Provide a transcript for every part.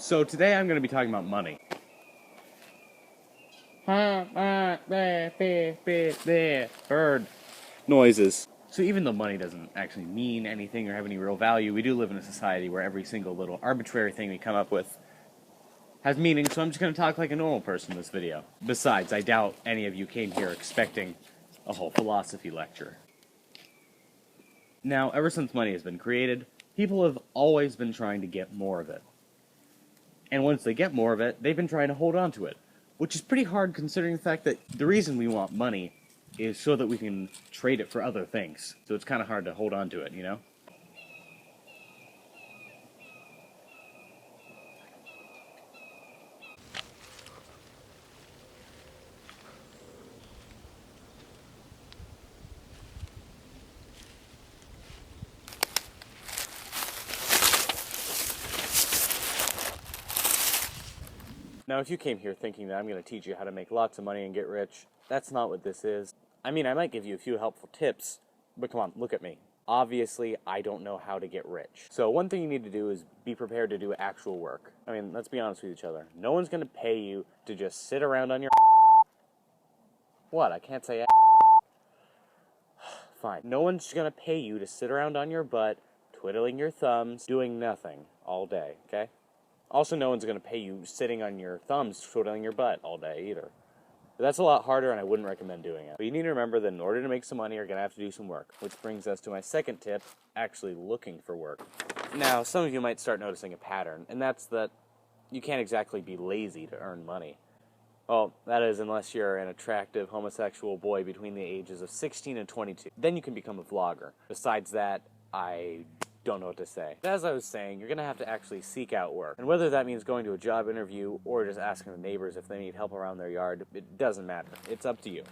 So today I'm going to be talking about money. Bird noises. So even though money doesn't actually mean anything or have any real value, we do live in a society where every single little arbitrary thing we come up with has meaning, so I'm just going to talk like a normal person in this video. Besides, I doubt any of you came here expecting a whole philosophy lecture. Now, ever since money has been created, people have always been trying to get more of it. And once they get more of it, they've been trying to hold on to it, which is pretty hard considering the fact that the reason we want money is so that we can trade it for other things. So it's kind of hard to hold on to it, you know? Now, if you came here thinking that I'm going to teach you how to make lots of money and get rich, that's not what this is. I mean, I might give you a few helpful tips, but come on, look at me. Obviously, I don't know how to get rich. So one thing you need to do is be prepared to do actual work. I mean, let's be honest with each other. No one's going to pay you to just sit around on your... What? I can't say... Fine. No one's going to pay you to sit around on your butt, twiddling your thumbs, doing nothing all day, okay? Also, no one's going to pay you sitting on your thumbs, twiddling your butt all day either. But that's a lot harder, and I wouldn't recommend doing it. But you need to remember that in order to make some money, you're going to have to do some work. Which brings us to my second tip, actually looking for work. Now, some of you might start noticing a pattern, and that's that you can't exactly be lazy to earn money. Well, that is unless you're an attractive homosexual boy between the ages of 16 and 22. Then you can become a vlogger. Besides that, I don't know what to say. As I was saying, you're going to have to actually seek out work. And whether that means going to a job interview or just asking the neighbors if they need help around their yard, it doesn't matter. It's up to you.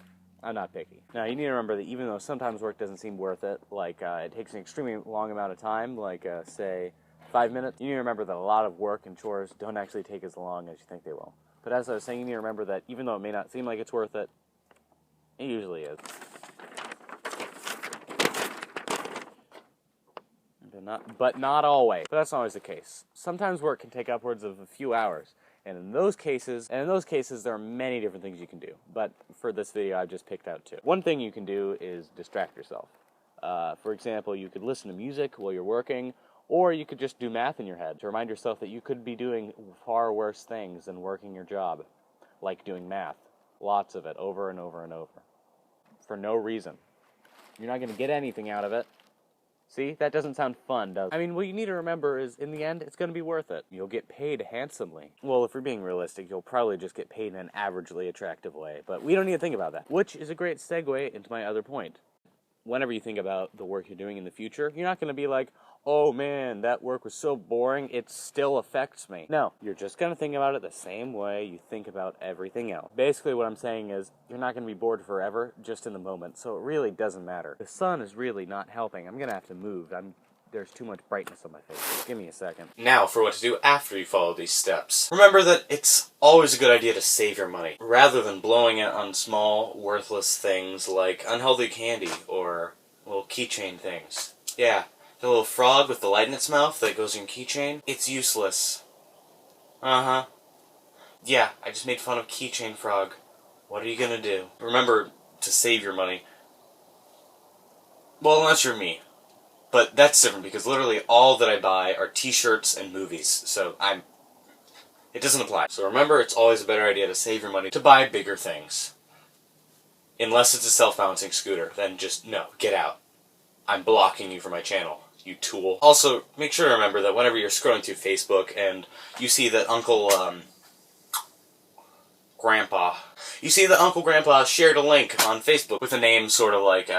I'm not picky. Now, you need to remember that even though sometimes work doesn't seem worth it, like it takes an extremely long amount of time, like say 5 minutes, you need to remember that a lot of work and chores don't actually take as long as you think they will. But as I was saying, you need to remember that even though it may not seem like it's worth it, it usually is. But not always. But that's not always the case. Sometimes work can take upwards of a few hours. And in those cases, there are many different things you can do. But for this video, I've just picked out two. One thing you can do is distract yourself. For example, you could listen to music while you're working, or you could just do math in your head to remind yourself that you could be doing far worse things than working your job, like doing math. Lots of it, over and over and over. For no reason. You're not going to get anything out of it. See, that doesn't sound fun, does it? I mean, what you need to remember is, in the end, it's going to be worth it. You'll get paid handsomely. Well, if we're being realistic, you'll probably just get paid in an averagely attractive way, but we don't need to think about that. Which is a great segue into my other point. Whenever you think about the work you're doing in the future, you're not going to be like, oh man, that work was so boring, it still affects me. No, you're just going to think about it the same way you think about everything else. Basically what I'm saying is, you're not going to be bored forever, just in the moment, so it really doesn't matter. The sun is really not helping. I'm going to have to move. There's too much brightness on my face. Give me a second. Now for what to do after you follow these steps. Remember that it's always a good idea to save your money, rather than blowing it on small, worthless things like unhealthy candy or little keychain things. Yeah, the little frog with the light in its mouth that goes in your keychain, it's useless. Uh-huh. Yeah, I just made fun of Keychain Frog. What are you gonna do? Remember to save your money. Well, unless you're me. But that's different because literally all that I buy are t-shirts and movies, so it doesn't apply. So remember, it's always a better idea to save your money to buy bigger things. Unless it's a self-balancing scooter, then just, no, get out. I'm blocking you from my channel, you tool. Also, make sure to remember that whenever you're scrolling through Facebook and you see that Uncle Grandpa shared a link on Facebook with a name sort of like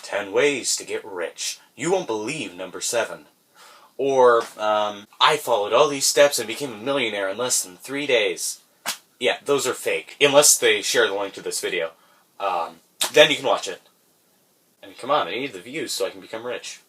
10 Ways to Get Rich. You won't believe number 7. Or, I followed all these steps and became a millionaire in less than 3 days. Yeah, those are fake. Unless they share the link to this video. Then you can watch it. And come on, I need the views so I can become rich.